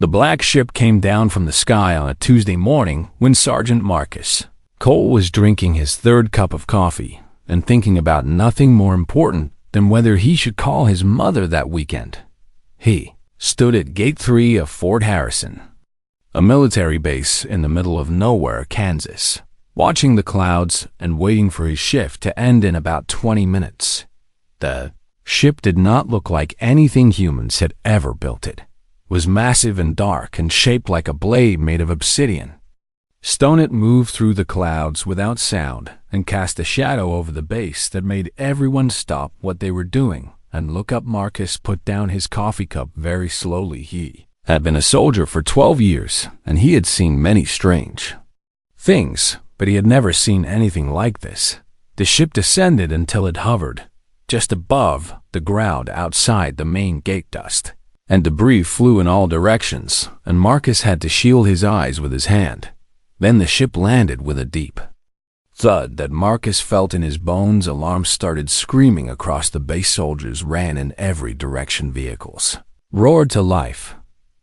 The black ship came down from the sky on a Tuesday morning when Sergeant Marcus Cole was drinking his third cup of coffee and thinking about nothing more important than whether he should call his mother that weekend. He stood at Gate 3 of Fort Harrison, a military base in the middle of nowhere, Kansas, watching the clouds and waiting for his shift to end in about 20 minutes. The ship did not look like anything humans had ever built it. It was massive and dark and shaped like a blade made of obsidian. It moved through the clouds without sound and cast a shadow over the base that made everyone stop what they were doing and look up. Marcus put down his coffee cup very slowly. He had been a soldier for 12 years, and he had seen many strange things, but he had never seen anything like this. The ship descended until it hovered just above the ground outside the main gate. Dust and debris flew in all directions, and Marcus had to shield his eyes with his hand. Then the ship landed with a deep thud that Marcus felt in his bones. Alarms started screaming across the base. Soldiers ran in every direction. Vehicles roared to life.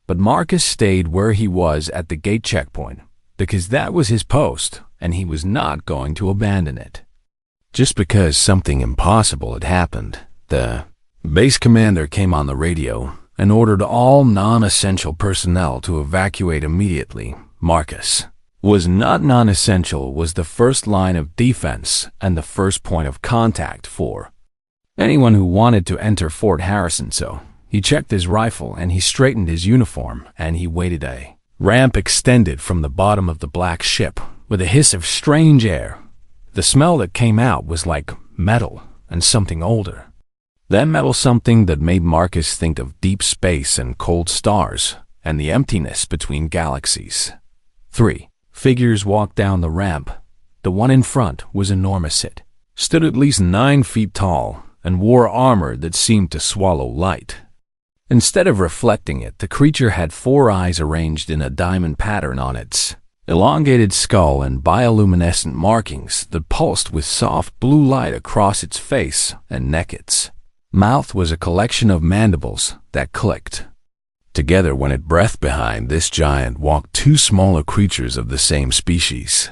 But Marcus stayed where he was at the gate checkpoint, because that was his post, and he was not going to abandon it. Just because something impossible had happened, the base commander came on the radio and ordered all non-essential personnel to evacuate immediately. Marcus was not non-essential, was the first line of defense and the first point of contact for anyone who wanted to enter Fort Harrison. So he checked his rifle and he straightened his uniform and he waited. A ramp extended from the bottom of the black ship with a hiss of strange air. The smell that came out was like metal and something older. That metal something that made Marcus think of deep space and cold stars and the emptiness between galaxies. 3 figures walked down the ramp. The one in front was enormous. It stood at least 9 feet tall and wore armor that seemed to swallow light. Instead of reflecting it, the creature had 4 eyes arranged in a diamond pattern on its elongated skull and bioluminescent markings that pulsed with soft blue light across its face and neck. Its mouth was a collection of mandibles that clicked together when it breathed. Behind this giant walked 2 smaller creatures of the same species.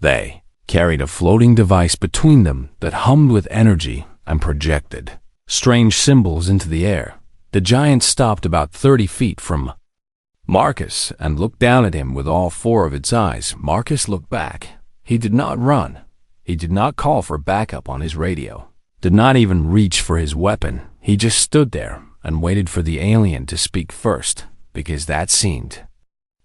They carried a floating device between them that hummed with energy and projected strange symbols into the air. The giant stopped about 30 feet from Marcus and looked down at him with all 4 of its eyes. Marcus looked back. He did not run. He did not call for backup on his radio. Did not even reach for his weapon. He just stood there and waited for the alien to speak first, because that seemed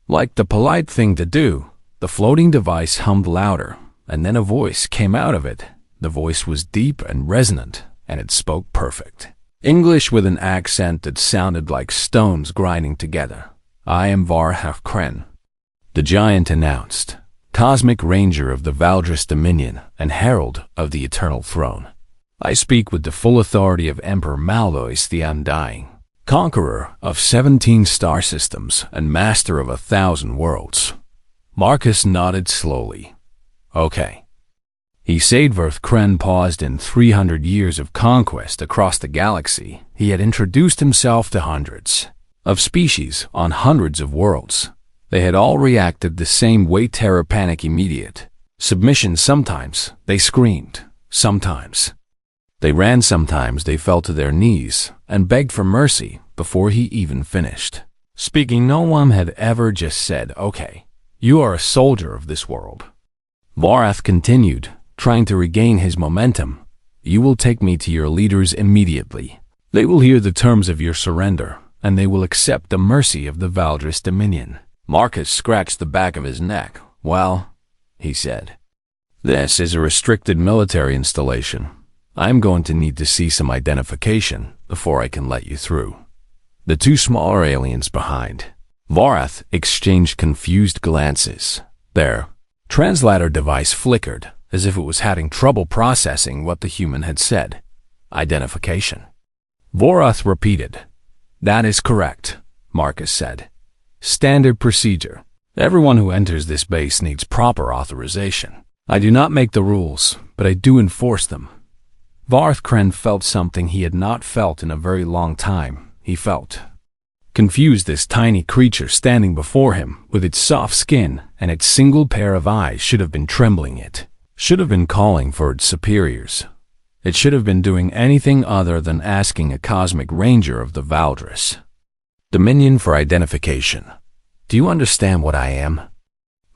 like the polite thing to do. The floating device hummed louder, and then a voice came out of it. The voice was deep and resonant, and it spoke perfect English with an accent that sounded like stones grinding together. "I am Var-Haf-Kren," the giant announced, "Cosmic Ranger of the Valdris Dominion and Herald of the Eternal Throne. I speak with the full authority of Emperor Mallois the Undying, conqueror of 17 star systems and master of 1,000 worlds." Marcus nodded slowly. "Okay." He said. Kren paused. In 300 years of conquest across the galaxy, he had introduced himself to hundreds of species on hundreds of worlds. They had all reacted the same way: terror, panic, immediate submission. Sometimes they screamed, sometimes they ran, sometimes they fell to their knees and begged for mercy before he even finished speaking. No one had ever just said, "Okay, you are a soldier of this world." Varath continued, trying to regain his momentum. "You will take me to your leaders immediately. They will hear the terms of your surrender, and they will accept the mercy of the Valdris Dominion." Marcus scratched the back of his neck. "Well," he said, "this is a restricted military installation. I'm going to need to see some identification before I can let you through." The 2 smaller aliens behind Varath exchanged confused glances. Their translator device flickered as if it was having trouble processing what the human had said. "Identification?" Varath repeated. "That is correct," Marcus said. "Standard procedure. Everyone who enters this base needs proper authorization. I do not make the rules, but I do enforce them." Varth Kren felt something he had not felt in a very long time. He felt Confused, this tiny creature standing before him, with its soft skin and its single pair of eyes, should have been trembling. It should have been calling for its superiors. It should have been doing anything other than asking a cosmic ranger of the Valdris Dominion for identification. "Do you understand what I am?"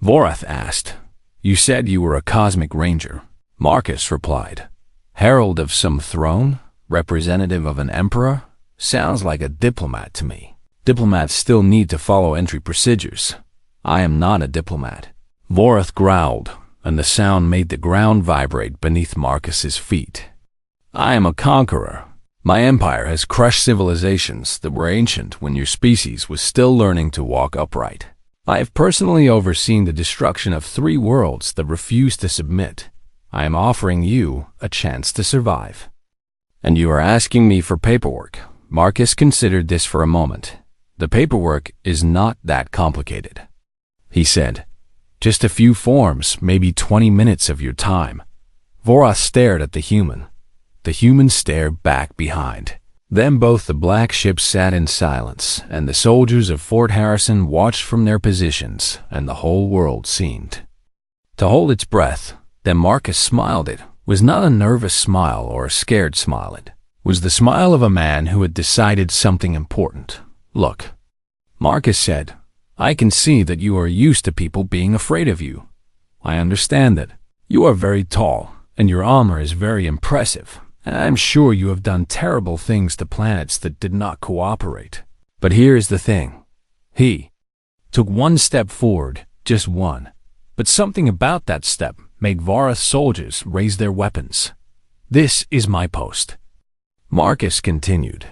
Vorath asked. "You said you were a cosmic ranger," Marcus replied. "Herald of some throne? Representative of an emperor? Sounds like a diplomat to me. Diplomats still need to follow entry procedures. I am not a diplomat." Vorath growled, and the sound made the ground vibrate beneath Marcus's feet. "I am a conqueror. My empire has crushed civilizations that were ancient when your species was still learning to walk upright. I have personally overseen the destruction of 3 worlds that refused to submit. I am offering you a chance to survive. And you are asking me for paperwork." Marcus considered this for a moment. "The paperwork is not that complicated," he said. "Just a few forms, maybe 20 minutes of your time." Vorath stared at the human. The human stared back behind. Then both the black ships sat in silence, and the soldiers of Fort Harrison watched from their positions, and the whole world seemed to hold its breath. Then Marcus smiled. It was not a nervous smile or a scared smile. It was the smile of a man who had decided something important. "Look," Marcus said, "I can see that you are used to people being afraid of you. I understand that. You are very tall, and your armor is very impressive. And I'm sure you have done terrible things to planets that did not cooperate. But here is the thing." He took one step forward, just one. But something about that step made Vorath's soldiers raise their weapons. "This is my post," Marcus continued.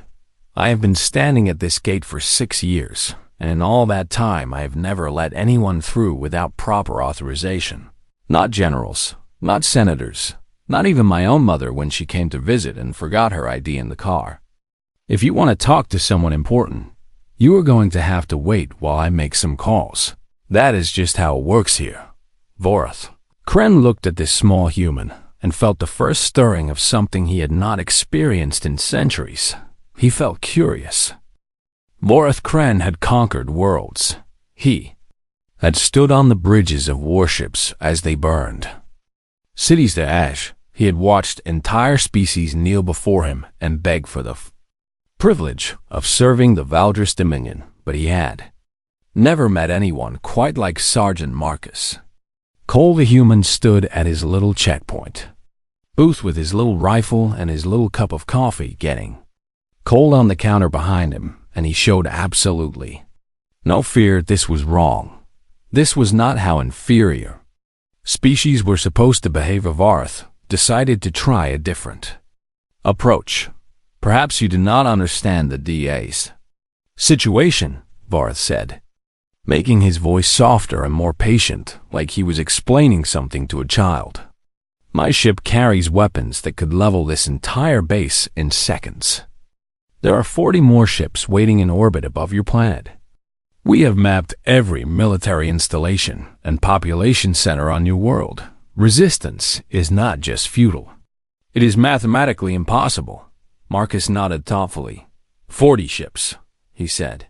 "I have been standing at this gate for 6 years, and in all that time I have never let anyone through without proper authorization. Not generals, not senators, not even my own mother when she came to visit and forgot her ID in the car. If you want to talk to someone important, you are going to have to wait while I make some calls. That is just how it works here." Vorath. Kren looked at this small human and felt the first stirring of something he had not experienced in centuries. He felt curious. Vorath Kren had conquered worlds. He had stood on the bridges of warships as they burned cities to ash. He had watched entire species kneel before him and beg for the privilege of serving the Valdris Dominion, but he had never met anyone quite like Sergeant Marcus. Cole the human stood at his little checkpoint booth with his little rifle and his little cup of coffee, getting cold on the counter behind him, and he showed absolutely no fear. This was wrong. This was not how inferior species were supposed to behave. Vorath decided to try a different approach. "Perhaps you do not understand the DA's situation," Vorath said, making his voice softer and more patient, like he was explaining something to a child. "My ship carries weapons that could level this entire base in seconds. There are 40 more ships waiting in orbit above your planet. We have mapped every military installation and population center on your world. Resistance is not just futile. It is mathematically impossible." Marcus nodded thoughtfully. 40 ships, he said.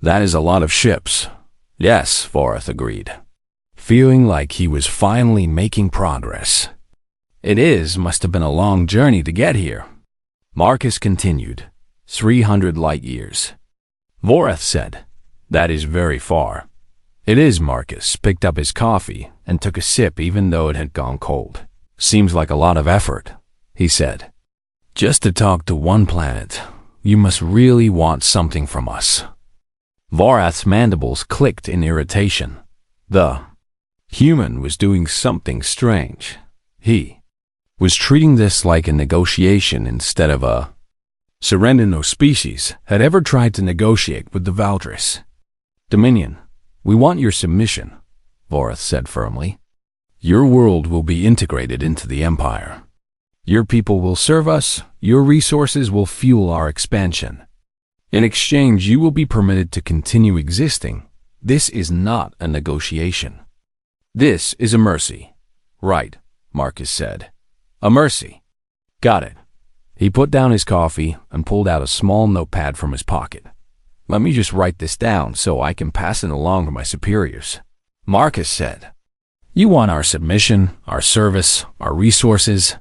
"That is a lot of ships." "Yes," Vorath agreed, feeling like he was finally making progress. Must have been a long journey to get here." Marcus continued. 300 light years. Vorath said, "That is very far." "It is." Marcus picked up his coffee and took a sip even though it had gone cold. "Seems like a lot of effort," he said. "Just to talk to one planet. You must really want something from us." Vorath's mandibles clicked in irritation. The human was doing something strange. He was treating this like a negotiation instead of a surrender. No species had ever tried to negotiate with the Valdris Dominion. "We want your submission," Vorath said firmly. "Your world will be integrated into the Empire. Your people will serve us. Your resources will fuel our expansion. In exchange, you will be permitted to continue existing. This is not a negotiation. This is a mercy." "Right," Marcus said. "A mercy. Got it." He put down his coffee and pulled out a small notepad from his pocket. Let me just write this down so I can pass it along to my superiors. Marcus said, You want our submission, our service, our resources?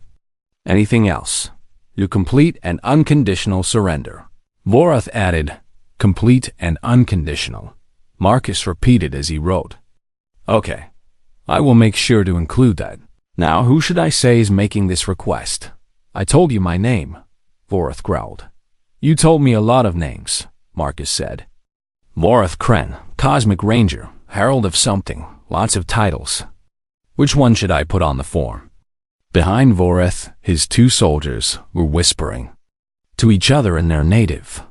Anything else? Your complete and unconditional surrender. Vorath added, Complete and unconditional. Marcus repeated as he wrote, Okay, I will make sure to include that. Now, who should I say is making this request? I told you my name, Vorath growled. You told me a lot of names, Marcus said. Vorath Kren, Cosmic Ranger, Herald of something, lots of titles. Which one should I put on the form? Behind Vorath, his two soldiers were whispering to each other in their native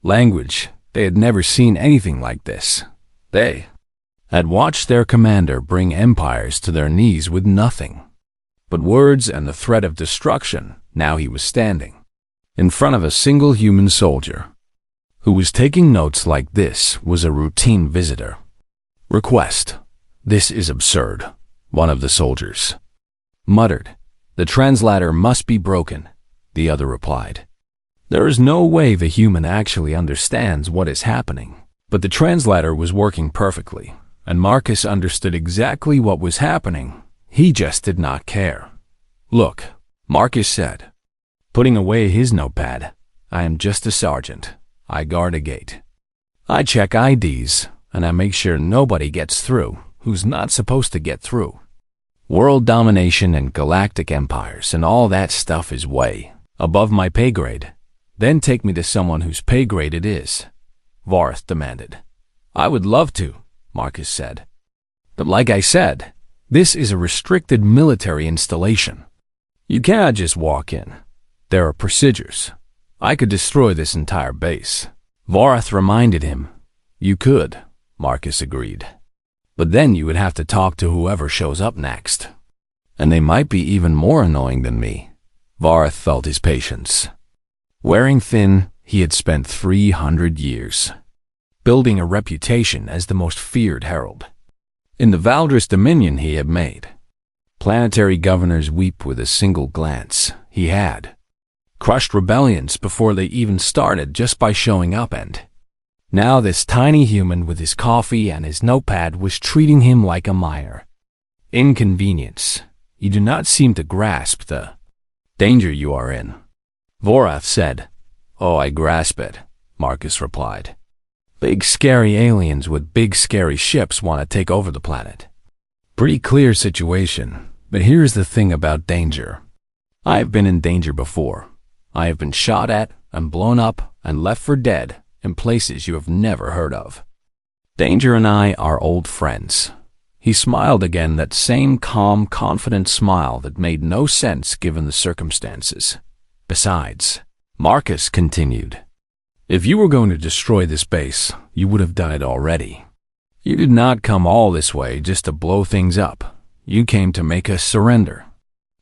language. They had never seen anything like this. They had watched their commander bring empires to their knees with nothing but words and the threat of destruction. Now he was standing in front of a single human soldier who was taking notes like this was a routine visitor. Request. This is absurd, one of the soldiers muttered. The translator must be broken, the other replied. There is no way the human actually understands what is happening. But the translator was working perfectly, and Marcus understood exactly what was happening. He just did not care. Look, Marcus said, putting away his notepad, I am just a sergeant. I guard a gate. I check IDs, and I make sure nobody gets through who's not supposed to get through. World domination and galactic empires and all that stuff is way above my pay grade. Then take me to someone whose pay grade it is, Vorath demanded. I would love to, Marcus said. But like I said, this is a restricted military installation. You cannot just walk in. There are procedures. I could destroy this entire base. Vorath reminded him. You could, Marcus agreed. But then you would have to talk to whoever shows up next. And they might be even more annoying than me. Vorath felt his patience. Wearing thin, he had spent 300 years building a reputation as the most feared herald. In the Valdris dominion he had made, planetary governors weep with a single glance. He had crushed rebellions before they even started just by showing up, and now this tiny human with his coffee and his notepad was treating him like a minor inconvenience. You do not seem to grasp the danger you are in, Vorath said. Oh, I grasp it, Marcus replied. Big scary aliens with big scary ships want to take over the planet. Pretty clear situation, but here's the thing about danger. I have been in danger before. I have been shot at and blown up and left for dead in places you have never heard of. Danger and I are old friends. He smiled again, that same calm, confident smile that made no sense given the circumstances. Besides, Marcus continued, if you were going to destroy this base, you would have done it already. You did not come all this way just to blow things up. You came to make us surrender.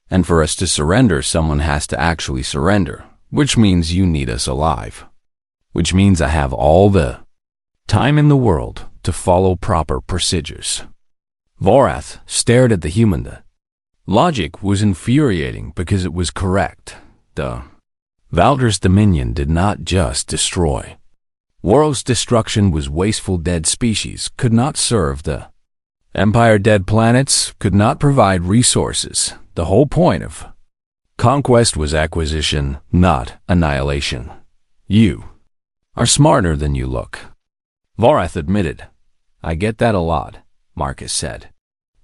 And for us to surrender, someone has to actually surrender, which means you need us alive. Which means I have all the time in the world to follow proper procedures. Vorath stared at the human. The logic was infuriating because it was correct. The Valdris Dominion did not just destroy. World's destruction was wasteful. Dead species could not serve the Empire. Dead planets could not provide resources. The whole point of conquest was acquisition, not annihilation. You are smarter than you look, Vorath admitted. I get that a lot, Marcus said.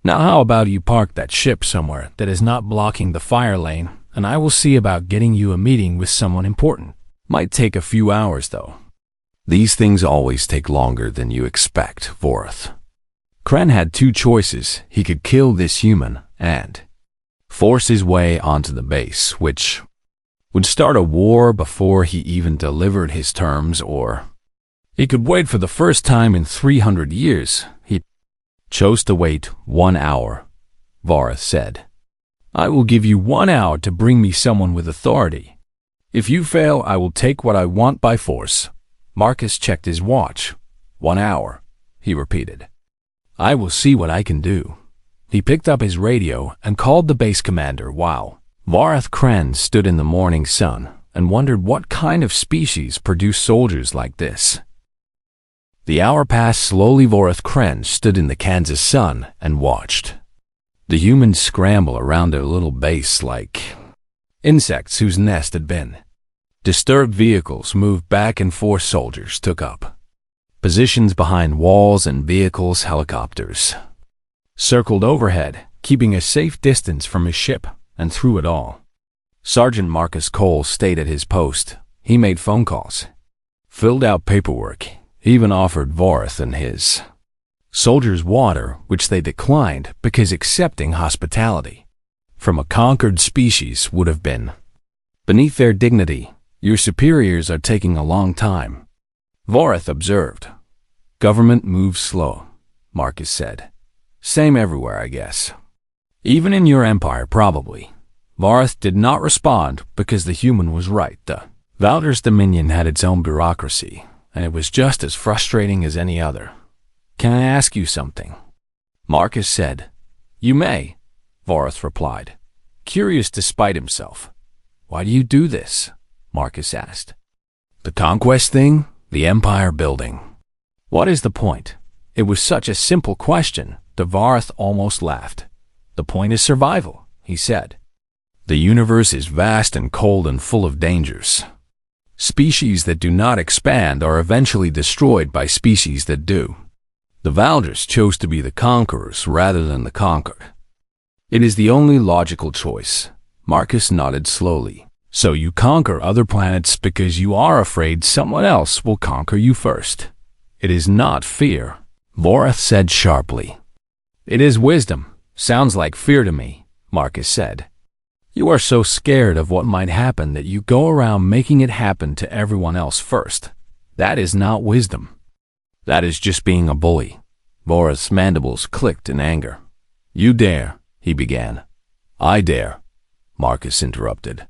Now how about you park that ship somewhere that is not blocking the fire lane, and I will see about getting you a meeting with someone important. Might take a few hours, though. These things always take longer than you expect, Vorath. Kren had two choices. He could kill this human and force his way onto the base, which would start a war before he even delivered his terms, or he could wait for the first time in 300 years. He chose to wait 1 hour, Vorath said. I will give you 1 hour to bring me someone with authority. If you fail, I will take what I want by force. Marcus checked his watch. 1 hour, he repeated. I will see what I can do. He picked up his radio and called the base commander while Vorath Kren stood in the morning sun and wondered what kind of species produced soldiers like this. The hour passed slowly. Voreth Kren stood in the Kansas sun and watched the humans scramble around their little base like insects whose nest had been disturbed. Vehicles moved back and forth. Soldiers took up positions behind walls, and vehicles, helicopters, circled overhead, keeping a safe distance from his ship. And through it all, Sergeant Marcus Cole stayed at his post. He made phone calls, filled out paperwork, even offered Voreth and his soldiers water, which they declined because accepting hospitality from a conquered species would have been beneath their dignity. Your superiors are taking a long time, Voreth observed. Government moves slow, Marcus said. Same everywhere, I guess. Even in your empire, probably. Voreth did not respond because the human was right. The Valder's Dominion had its own bureaucracy, and it was just as frustrating as any other. Can I ask you something? Marcus said. You may, Voreth replied, curious despite himself. Why do you do this? Marcus asked. The conquest thing? The empire building. What is the point? It was such a simple question. Voreth almost laughed. The point is survival, he said. The universe is vast and cold and full of dangers. Species that do not expand are eventually destroyed by species that do. The Valders chose to be the conquerors rather than the conquered. It is the only logical choice. Marcus nodded slowly. So you conquer other planets because you are afraid someone else will conquer you first. It is not fear, Voreth said sharply. It is wisdom. Sounds like fear to me, Marcus said. You are so scared of what might happen that you go around making it happen to everyone else first. That is not wisdom. That is just being a bully. Voreth's mandibles clicked in anger. You dare, he began. I dare, Marcus interrupted.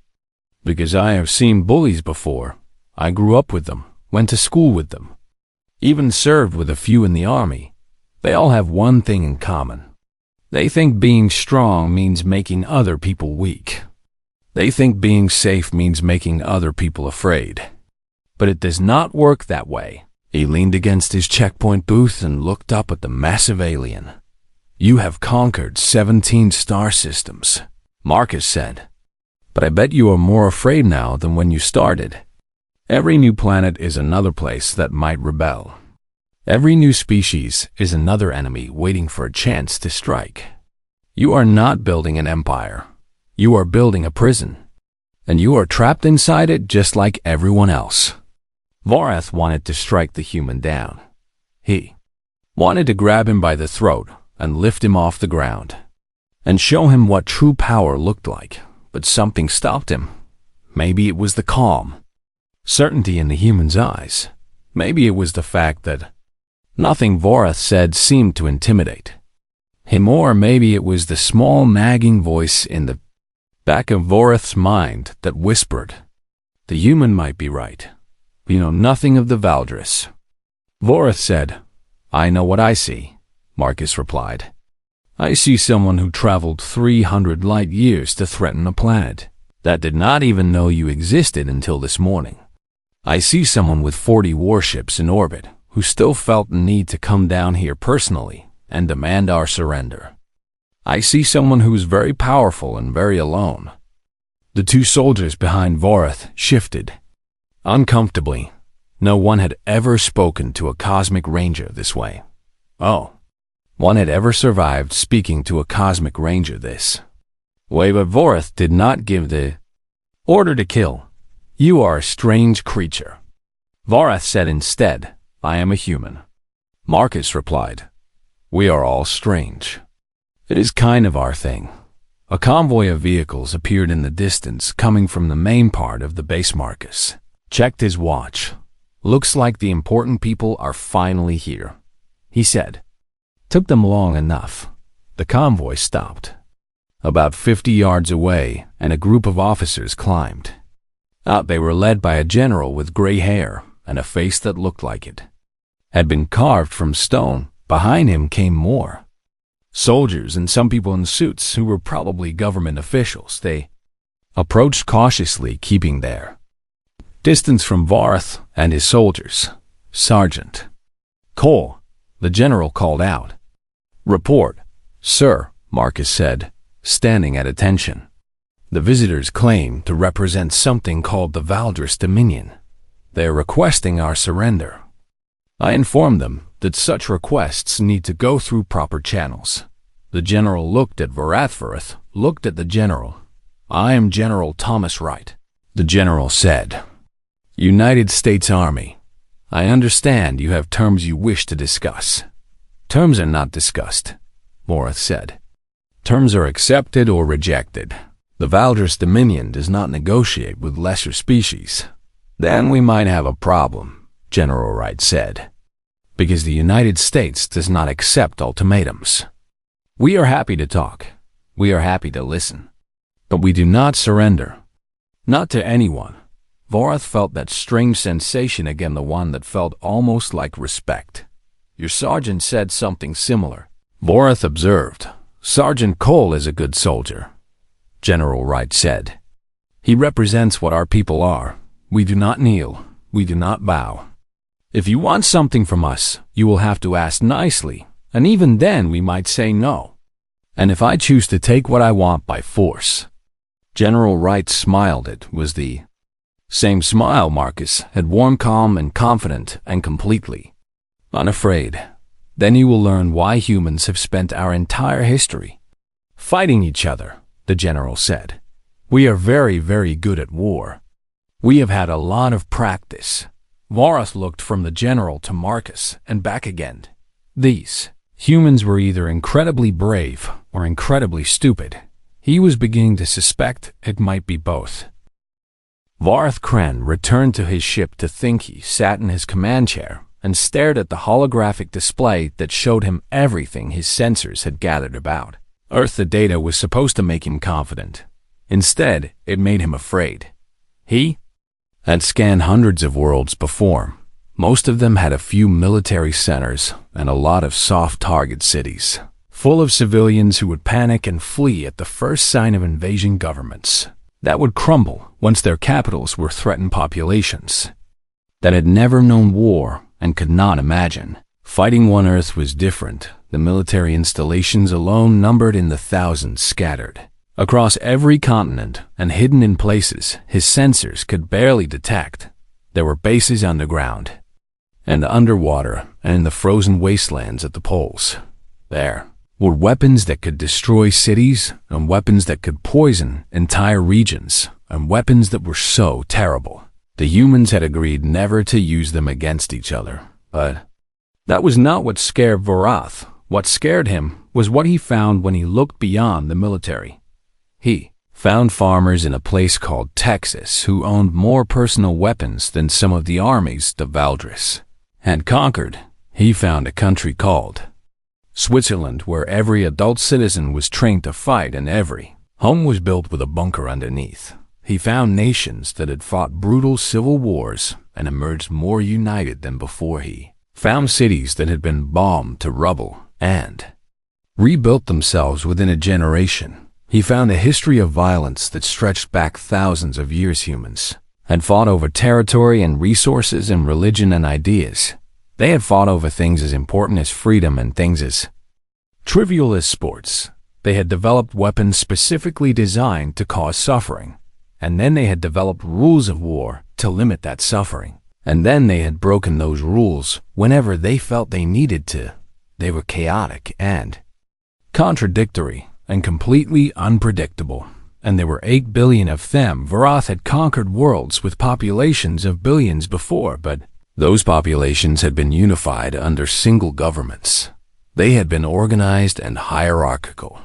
Because I have seen bullies before. I grew up with them, went to school with them, even served with a few in the army. They all have one thing in common. They think being strong means making other people weak. They think being safe means making other people afraid. But it does not work that way. He leaned against his checkpoint booth and looked up at the massive alien. You have conquered 17 star systems, Marcus said. But I bet you are more afraid now than when you started. Every new planet is another place that might rebel. Every new species is another enemy waiting for a chance to strike. You are not building an empire. You are building a prison. And you are trapped inside it just like everyone else. Voreth wanted to strike the human down. He wanted to grab him by the throat and lift him off the ground and show him what true power looked like. But something stopped him. Maybe it was the calm, certainty in the human's eyes. Maybe it was the fact that nothing Voreth said seemed to intimidate him, or maybe it was the small nagging voice in the back of Voreth's mind that whispered, the human might be right. You know nothing of the Valdris. Voreth said, I know what I see, Marcus replied. I see someone who traveled 300 light years to threaten a planet that did not even know you existed until this morning. I see someone with 40 warships in orbit who still felt the need to come down here personally and demand our surrender. I see someone who is very powerful and very alone. The two soldiers behind Voreth shifted uncomfortably. No one had ever spoken to a cosmic ranger this way. Oh. One had ever survived speaking to a cosmic ranger this way, but Voreth did not give the order to kill. You are a strange creature. Voreth said instead, I am a human. Marcus replied, we are all strange. It is kind of our thing. A convoy of vehicles appeared in the distance coming from the main part of the base. Marcus checked his watch. Looks like the important people are finally here, he said. Took them long enough. The convoy stopped about 50 yards away, and a group of officers climbed out. They were led by a general with gray hair and a face that looked like it had been carved from stone. Behind him came more soldiers and some people in suits who were probably government officials. They approached cautiously, keeping their distance from Voreth and his soldiers. Sergeant Cole, the general called out. Report, sir, Marcus said, standing at attention. The visitors claim to represent something called the Valdris Dominion. They are requesting our surrender. I informed them that such requests need to go through proper channels. The general looked at Varathvareth, looked at the general. I am General Thomas Wright. The general said, United States Army. I understand you have terms you wish to discuss. Terms are not discussed, Morith said. Terms are accepted or rejected. The Valdris Dominion does not negotiate with lesser species. Then we might have a problem, General Wright said, because the United States does not accept ultimatums. We are happy to talk. We are happy to listen. But we do not surrender. Not to anyone. Vorath felt that strange sensation again, the one that felt almost like respect. Your sergeant said something similar. Vorath observed. Sergeant Cole is a good soldier, General Wright said. He represents what our people are. We do not kneel. We do not bow. If you want something from us, you will have to ask nicely, and even then we might say no. And if I choose to take what I want by force. General Wright smiled. It was the same smile Marcus had worn, calm and confident and completely unafraid. Then you will learn why humans have spent our entire history fighting each other, the general said. We are very, very good at war. We have had a lot of practice. Vorath looked from the general to Marcus and back again. These humans were either incredibly brave or incredibly stupid. He was beginning to suspect it might be both. Vorath Kren returned to his ship to think. He sat in his command chair and stared at the holographic display that showed him everything his sensors had gathered about Earth. The data was supposed to make him confident. Instead, it made him afraid. He had scanned hundreds of worlds before. Most of them had a few military centers and a lot of soft target cities, full of civilians who would panic and flee at the first sign of invasion governments that would crumble once their capitals were threatened. Populations that had never known war and could not imagine fighting one. Earth was different. The military installations alone numbered in the thousands, scattered across every continent and hidden in places his sensors could barely detect. There were bases underground and underwater and in the frozen wastelands at the poles. There were weapons that could destroy cities and weapons that could poison entire regions and weapons that were so terrible the humans had agreed never to use them against each other. But that was not what scared Vorath. What scared him was what he found when he looked beyond the military. He found farmers in a place called Texas who owned more personal weapons than some of the armies the Valdris had conquered. He found a country called Switzerland where every adult citizen was trained to fight and every home was built with a bunker underneath. He found nations that had fought brutal civil wars and emerged more united than before. He found cities that had been bombed to rubble and rebuilt themselves within a generation. He found a history of violence that stretched back thousands of years. Humans had fought over territory and resources and religion and ideas. They had fought over things as important as freedom and things as trivial as sports. They had developed weapons specifically designed to cause suffering. And then they had developed rules of war to limit that suffering. And then they had broken those rules whenever they felt they needed to. They were chaotic and contradictory and completely unpredictable. And there were 8 billion of them. Vorath had conquered worlds with populations of billions before, but those populations had been unified under single governments. They had been organized and hierarchical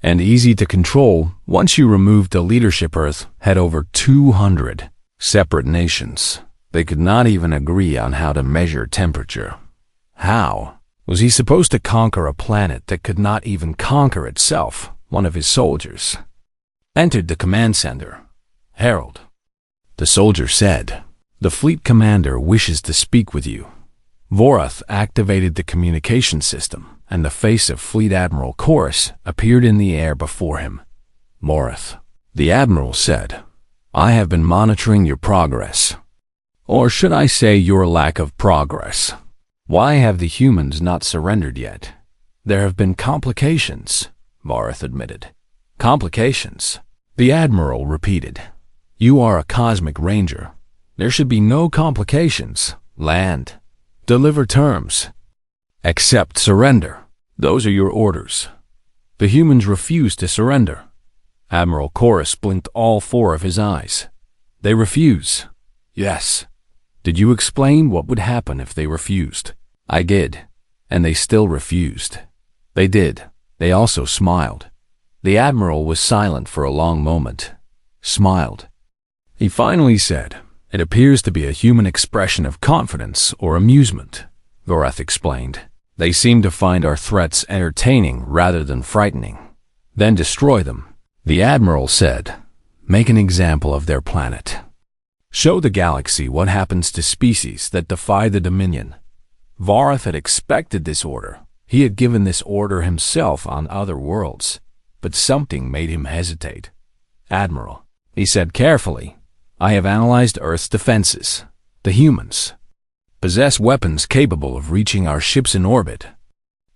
and easy to control. Once you removed the leadership, Earth had over 200 separate nations. They could not even agree on how to measure temperature. How was he supposed to conquer a planet that could not even conquer itself? One of his soldiers entered the command center. Harold, the soldier said, the fleet commander wishes to speak with you. Vorath activated the communication system, and the face of Fleet Admiral Chorus appeared in the air before him. Morith, the admiral said, I have been monitoring your progress. Or should I say your lack of progress? Why have the humans not surrendered yet? There have been complications, Vareth admitted. Complications? The Admiral repeated. You are a cosmic ranger. There should be no complications. Land. Deliver terms. Accept surrender. Those are your orders. The humans refuse to surrender. Admiral Chorus blinked all four of his eyes. They refuse. Yes. Did you explain what would happen if they refused? I did. And they still refused. They did. They also smiled. The Admiral was silent for a long moment. Smiled. He finally said, It appears to be a human expression of confidence or amusement, Voreth explained. They seem to find our threats entertaining rather than frightening. Then destroy them. The Admiral said, Make an example of their planet. Show the galaxy what happens to species that defy the Dominion. Vareth had expected this order. He had given this order himself on other worlds, but something made him hesitate. Admiral, he said carefully, I have analyzed Earth's defenses. The humans possess weapons capable of reaching our ships in orbit.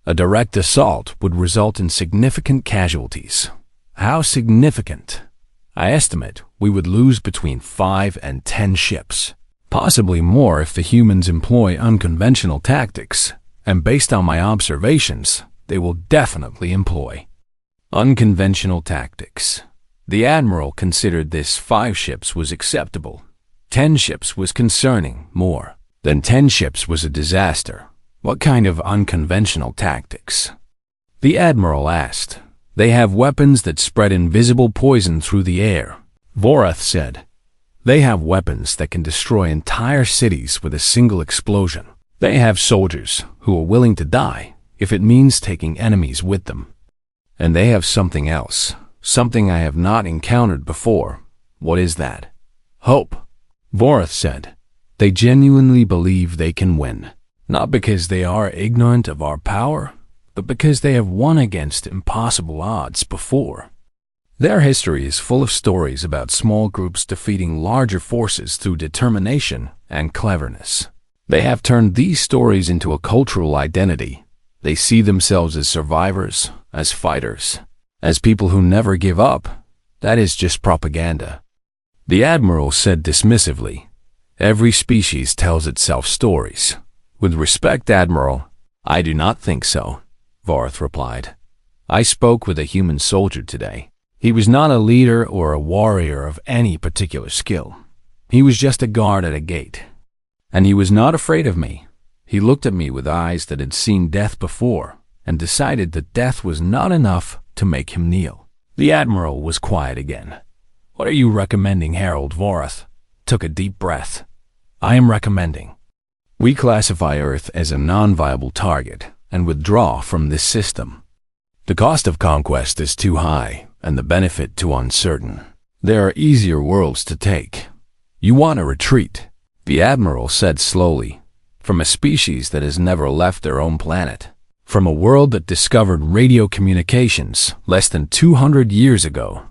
A direct assault would result in significant casualties. How significant? I estimate we would lose between 5 and 10 ships, possibly more if the humans employ unconventional tactics, and based on my observations, they will definitely employ unconventional tactics. The Admiral considered this 5 ships was acceptable. 10 ships was concerning. More than 10 ships was a disaster. What kind of unconventional tactics? The Admiral asked. They have weapons that spread invisible poison through the air, Voreth said. They have weapons that can destroy entire cities with a single explosion. They have soldiers who are willing to die if it means taking enemies with them. And they have something else, something I have not encountered before. What is that? Hope, Voreth said. They genuinely believe they can win, not because they are ignorant of our power, but because they have won against impossible odds before. Their history is full of stories about small groups defeating larger forces through determination and cleverness. They have turned these stories into a cultural identity. They see themselves as survivors, as fighters, as people who never give up. That is just propaganda. The Admiral said dismissively, Every species tells itself stories. With respect, Admiral, I do not think so, Vareth replied. I spoke with a human soldier today. He was not a leader or a warrior of any particular skill. He was just a guard at a gate. And he was not afraid of me. He looked at me with eyes that had seen death before and decided that death was not enough to make him kneel. The Admiral was quiet again. What are you recommending, Harold? Voreth took a deep breath. I am recommending we classify Earth as a non-viable target and withdraw from this system. The cost of conquest is too high and the benefit too uncertain. There are easier worlds to take. You want to retreat, the Admiral said slowly, from a species that has never left their own planet, from a world that discovered radio communications less than 200 years ago.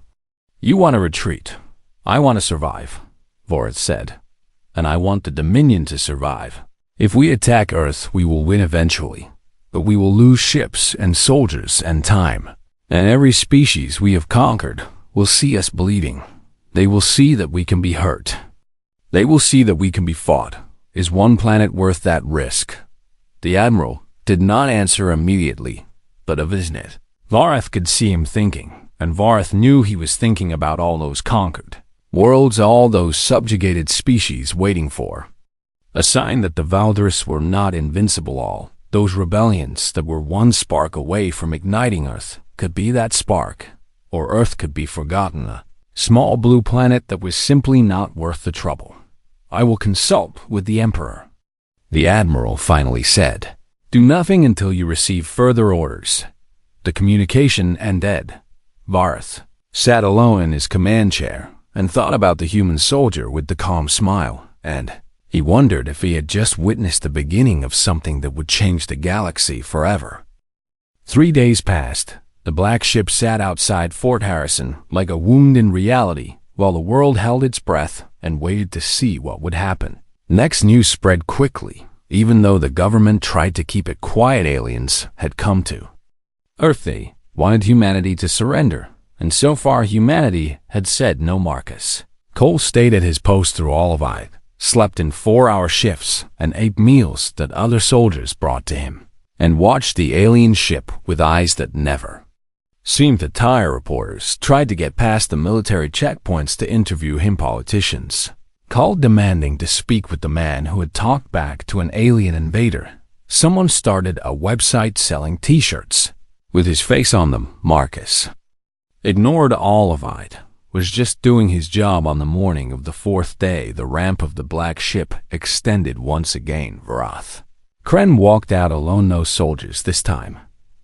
You want to retreat. I want to survive, Voreth said. And I want the Dominion to survive. If we attack Earth, we will win eventually, but we will lose ships and soldiers and time. And every species we have conquered will see us bleeding. They will see that we can be hurt. They will see that we can be fought. Is one planet worth that risk? The Admiral did not answer immediately, but of isn't it? Vareth could see him thinking, and Vareth knew he was thinking about all those conquered worlds, all those subjugated species waiting for a sign that the Valdris were not invincible. All those rebellions that were one spark away from igniting Earth could be that spark, or Earth could be forgotten, a small blue planet that was simply not worth the trouble. I will consult with the Emperor, the Admiral finally said. Do nothing until you receive further orders. The communication ended. Vareth sat alone in his command chair and thought about the human soldier with the calm smile, and he wondered if he had just witnessed the beginning of something that would change the galaxy forever. 3 days passed. The black ship sat outside Fort Harrison like a wound in reality, while the world held its breath and waited to see what would happen. Next news spread quickly. Even though the government tried to keep it quiet, aliens had come to Earth. They wanted humanity to surrender, and so far humanity had said no. Marcus Cole stayed at his post through all of it, slept in 4-hour shifts, and ate meals that other soldiers brought to him, and watched the alien ship with eyes that never seemed to tire. Reporters tried to get past the military checkpoints to interview him. Politicians called demanding to speak with the man who had talked back to an alien invader. Someone started a website selling t-shirts with his face on them. Marcus ignored all of it, was just doing his job. On the morning of the 4th day, the ramp of the black ship extended once again. Vorath Kren walked out alone. No soldiers this time.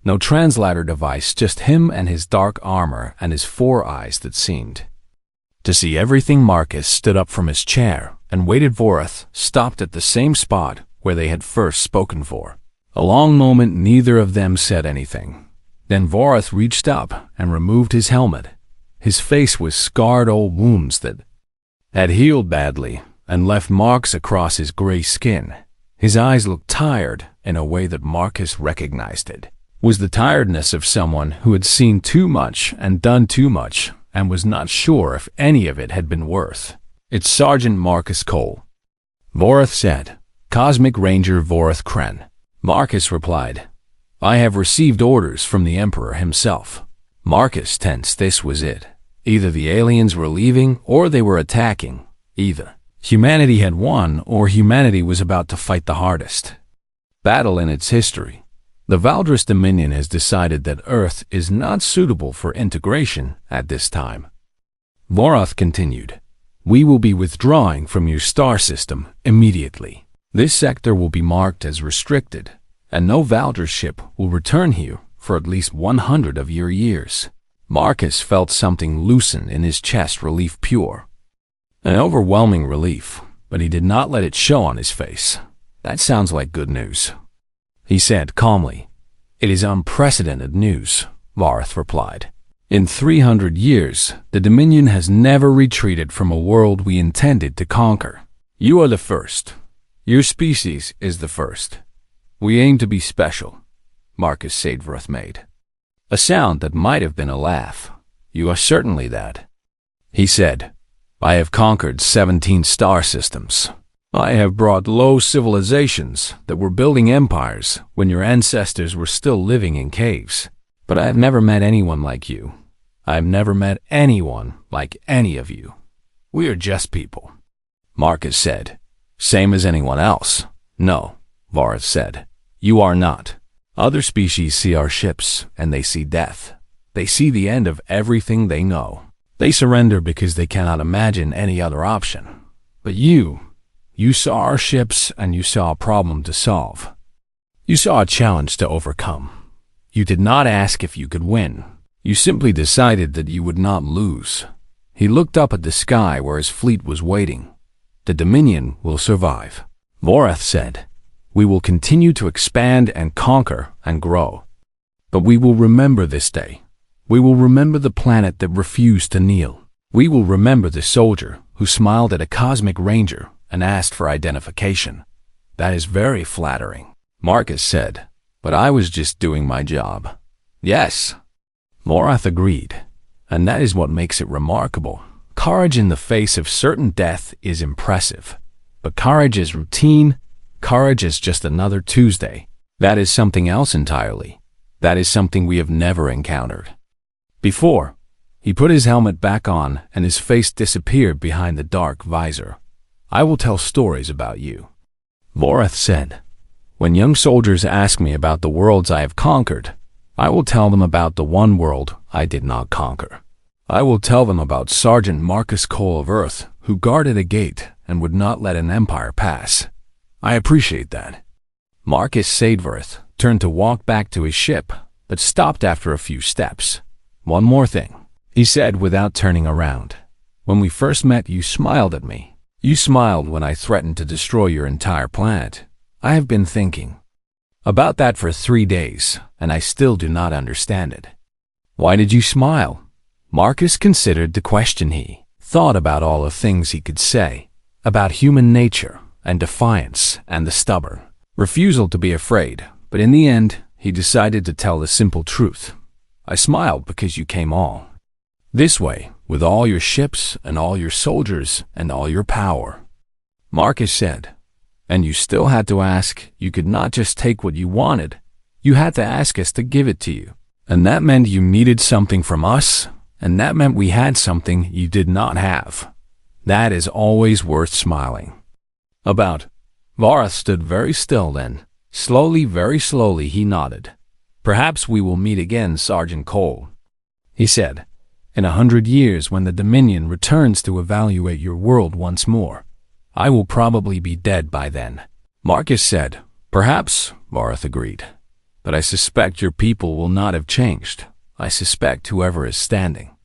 No translator device, just him and his dark armor and his 4 eyes that seemed to see everything. Marcus stood up from his chair and waited. Vorath stopped at the same spot where they had first spoken for a long moment. Neither of them said anything. Then Vorath reached up and removed his helmet. His face was scarred, old wounds that had healed badly and left marks across his gray skin. His eyes looked tired in a way that Marcus recognized. It was the tiredness of someone who had seen too much and done too much and was not sure if any of it had been worth it. Sergeant Marcus Cole, Vorath said. Cosmic Ranger Vorath Kren. Marcus replied, I have received orders from the Emperor himself. Marcus tensed. This was it. Either the aliens were leaving or they were attacking. Either humanity had won or humanity was about to fight the hardest battle in its history. The Valdris Dominion has decided that Earth is not suitable for integration at this time. Vorath continued, we will be withdrawing from your star system immediately. This sector will be marked as restricted, and no Valdris ship will return here for at least 100 of your years. Marcus felt something loosen in his chest, relief pure. An overwhelming relief, but he did not let it show on his face. That sounds like good news, he said calmly. It is unprecedented news, Vorath replied. In 300 years, the Dominion has never retreated from a world we intended to conquer. You are the first. Your species is the first. We aim to be special. Marcus Vorath made a sound that might have been a laugh. You are certainly that, he said. I have conquered 17 star systems. I have brought low civilizations that were building empires when your ancestors were still living in caves. But I have never met anyone like you. I have never met anyone like any of you. We are just people, Marcus said. Same as anyone else. No, Vorath said. You are not. Other species see our ships, and they see death. They see the end of everything they know. They surrender because they cannot imagine any other option. But you saw our ships, and you saw a problem to solve. You saw a challenge to overcome. You did not ask if you could win. You simply decided that you would not lose. He looked up at the sky where his fleet was waiting. The Dominion will survive, Vorath said. We will continue to expand and conquer and grow. But we will remember this day. We will remember the planet that refused to kneel. We will remember the soldier who smiled at a cosmic ranger and asked for identification. That is very flattering, Marcus said. But I was just doing my job. Yes, Vorath agreed. And that is what makes it remarkable. Courage in the face of certain death is impressive. But courage is routine. Courage is just another Tuesday. That is something else entirely. That is something we have never encountered before. He put his helmet back on and his face disappeared behind the dark visor. I will tell stories about you, Vorath said. When young soldiers ask me about the worlds I have conquered, I will tell them about the one world I did not conquer. I will tell them about Sergeant Marcus Cole of Earth, who guarded a gate and would not let an empire pass. I appreciate that. Marcus Vorath turned to walk back to his ship, but stopped after a few steps. One more thing, he said without turning around. When we first met, you smiled at me. You smiled when I threatened to destroy your entire planet. I have been thinking about that for 3 days, and I still do not understand it. Why did you smile? Marcus considered the question. He thought about all the things he could say, about human nature and defiance and the stubborn refusal to be afraid, but in the end, he decided to tell the simple truth. I smiled because you came all this way, with all your ships and all your soldiers and all your power. Marcus said, and you still had to ask. You could not just take what you wanted. You had to ask us to give it to you. And that meant you needed something from us, and that meant we had something you did not have. That is always worth smiling about. Vareth stood very still then. Slowly, very slowly, he nodded. Perhaps we will meet again, Sergeant Cole, he said. In 100 years, when the Dominion returns to evaluate your world once more. I will probably be dead by then. Marcus said. Perhaps, Vareth agreed. But I suspect your people will not have changed. I suspect whoever is standing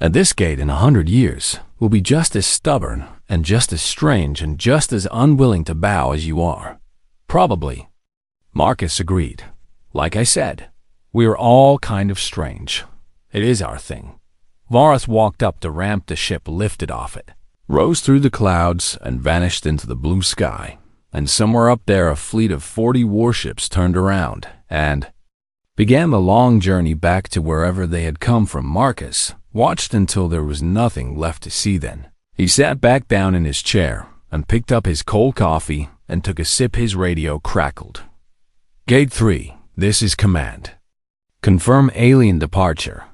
at this gate in 100 years will be just as stubborn and just as strange and just as unwilling to bow as you are. Probably. Marcus agreed. Like I said, we are all kind of strange. It is our thing. Vareth walked up the ramp the ship lifted off it, rose through the clouds and vanished into the blue sky. And somewhere up there a fleet of 40 warships turned around and began the long journey back to wherever they had come from. Marcus watched until there was nothing left to see then. He sat back down in his chair and picked up his cold coffee and took a sip. His radio crackled. Gate 3, this is command. Confirm alien departure.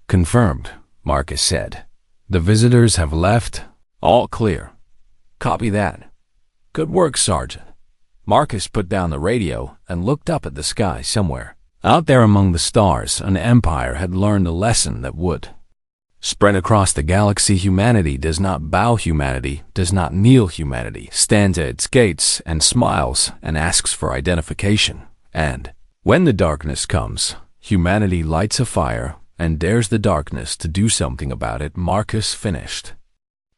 Confirmed, Marcus said. The visitors have left. All clear. Copy that. Good work, Sergeant. Marcus put down the radio and looked up at the sky somewhere. Out there among the stars, an empire had learned a lesson that would spread across the galaxy. Humanity does not bow. Humanity does not kneel. Humanity stands at its gates and smiles and asks for identification. And when the darkness comes, humanity lights a fire and dares the darkness to do something about it. Marcus finished.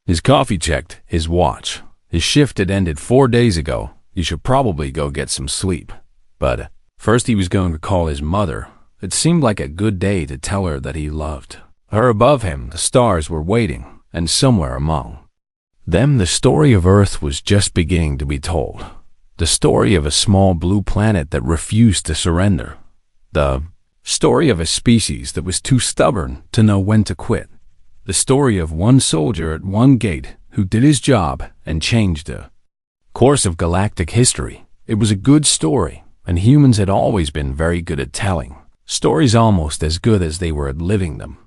His coffee checked his watch. His shift had ended 4 days ago. He should probably go get some sleep. But first he was going to call his mother. It seemed like a good day to tell her that he loved her. Above him, the stars were waiting, and somewhere among them the story of Earth was just beginning to be told. The story of a small blue planet that refused to surrender. The story of a species that was too stubborn to know when to quit. The story of one soldier at one gate who did his job and changed the course of galactic history. It was a good story, and humans had always been very good at telling stories, almost as good as they were at living them.